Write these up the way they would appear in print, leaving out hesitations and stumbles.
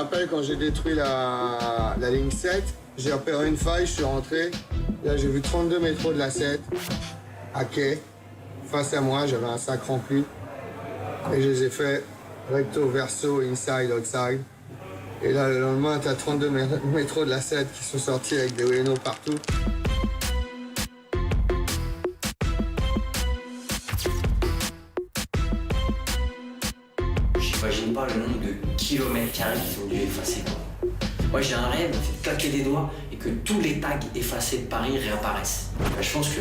rappelle quand j'ai détruit la ligne 7, j'ai repéré une faille, je suis rentré. Là, j'ai vu 32 métros de la 7 à quai. Face à moi, j'avais un sac rempli. Et je les ai fait recto, verso, inside, outside. Et là, le lendemain, t'as 32 métros de la 7 qui sont sortis avec des Ueno partout. J'imagine pas le nombre de kilomètres carrés qu'ils ont dû effacer. Moi j'ai un rêve, c'est de claquer des doigts et que tous les tags effacés de Paris réapparaissent. Je pense que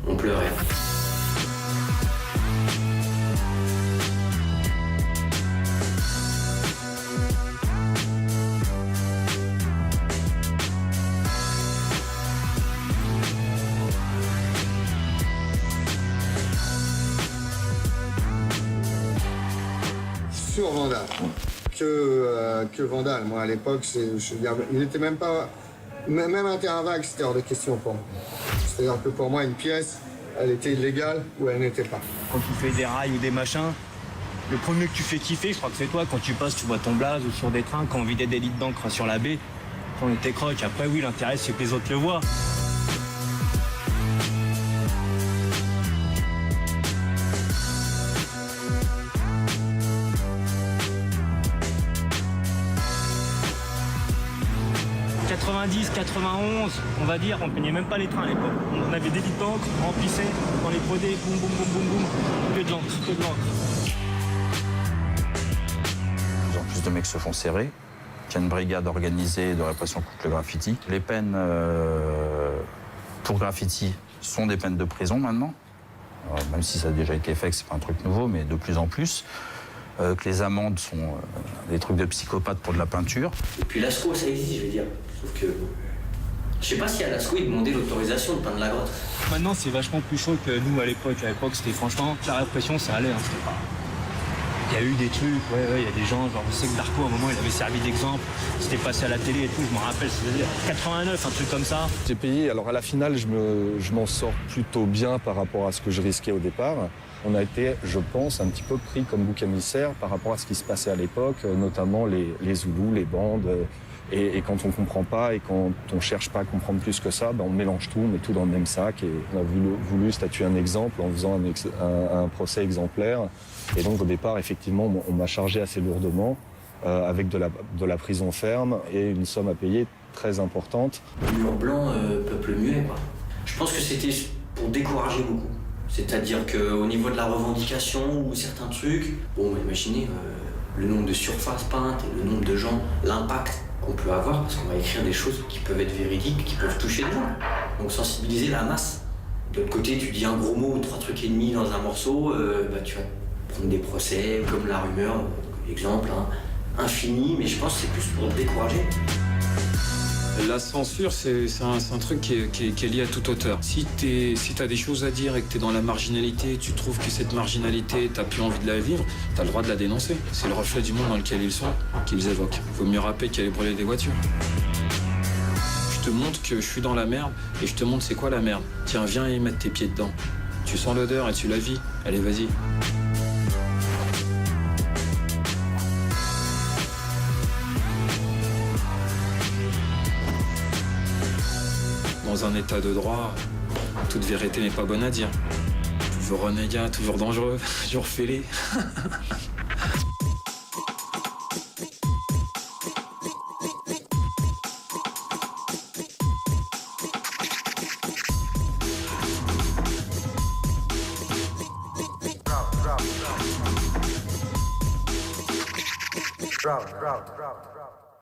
on pleurait. Sur Vandal. Que Vandal. Moi, à l'époque, il n'était même pas... Même un terrain vague, c'était hors de question pour moi. C'est-à-dire que pour moi, une pièce, elle était illégale ou elle n'était pas. Quand tu fais des rails ou des machins, le premier que tu fais kiffer, je crois que c'est toi. Quand tu passes, tu vois ton blaze ou sur des trains, quand on vidait des litres d'encre sur la baie, on était croque. Après, oui, l'intérêt, c'est que les autres le voient. « 90, 91, on va dire, on ne peignait même pas les trains à l'époque. On avait des litres d'encre, on remplissait, on les prodait, boum, boum, boum, boum, boum, que de l'encre, que de l'encre. De plus en plus de mecs se font serrer, qu'il y a une brigade organisée de répression contre le graffiti. Les peines pour graffiti sont des peines de prison maintenant. Alors, même si ça a déjà été fait, que c'est pas un truc nouveau, mais de plus en plus. Que les amendes sont des trucs de psychopathes pour de la peinture. Et puis l'ASCO, ça existe, je veux dire. Sauf que je sais pas si à l'ASCO, ils demandaient l'autorisation de peindre la grotte. Maintenant, c'est vachement plus chaud que nous à l'époque. À l'époque, c'était franchement, la répression, ça allait. Hein, c'était pas... Il y a eu des trucs, il y a des gens, genre je sais que Darko, à un moment, il avait servi d'exemple. C'était passé à la télé et tout, je me rappelle, c'est-à-dire 89, un truc comme ça. J'ai payé, alors à la finale, je m'en sors plutôt bien par rapport à ce que je risquais au départ. On a été, je pense, un petit peu pris comme bouc émissaire par rapport à ce qui se passait à l'époque, notamment les Zoulous, les bandes. Et quand on comprend pas et quand on cherche pas à comprendre plus que ça, on mélange tout, on met tout dans le même sac. Et on a voulu statuer un exemple en faisant un procès exemplaire. Et donc au départ, effectivement, on m'a chargé assez lourdement avec de la prison ferme et une somme à payer très importante. Mur blanc, peuple muet, quoi. Je pense que c'était pour décourager beaucoup. C'est-à-dire qu'au niveau de la revendication ou certains trucs, bon, imaginez le nombre de surfaces peintes et le nombre de gens, l'impact qu'on peut avoir, parce qu'on va écrire des choses qui peuvent être véridiques, qui peuvent toucher les gens. Donc sensibiliser la masse. De l'autre côté, tu dis un gros mot ou 3 trucs et demi dans un morceau, tu vas prendre des procès, comme la rumeur, exemple, infini, mais je pense que c'est plus pour te décourager. La censure, c'est un truc qui est lié à toute hauteur. Si t'as des choses à dire et que t'es dans la marginalité, tu trouves que cette marginalité, t'as plus envie de la vivre, t'as le droit de la dénoncer. C'est le reflet du monde dans lequel ils sont, qu'ils évoquent. Vaut mieux rapper qu'aller brûler des voitures. Je te montre que je suis dans la merde et je te montre c'est quoi la merde. Tiens, viens y mettre tes pieds dedans. Tu sens l'odeur et tu la vis. Allez, vas-y. Dans un état de droit, toute vérité n'est pas bonne à dire. Toujours renégat, toujours dangereux, toujours fêlé. Drop.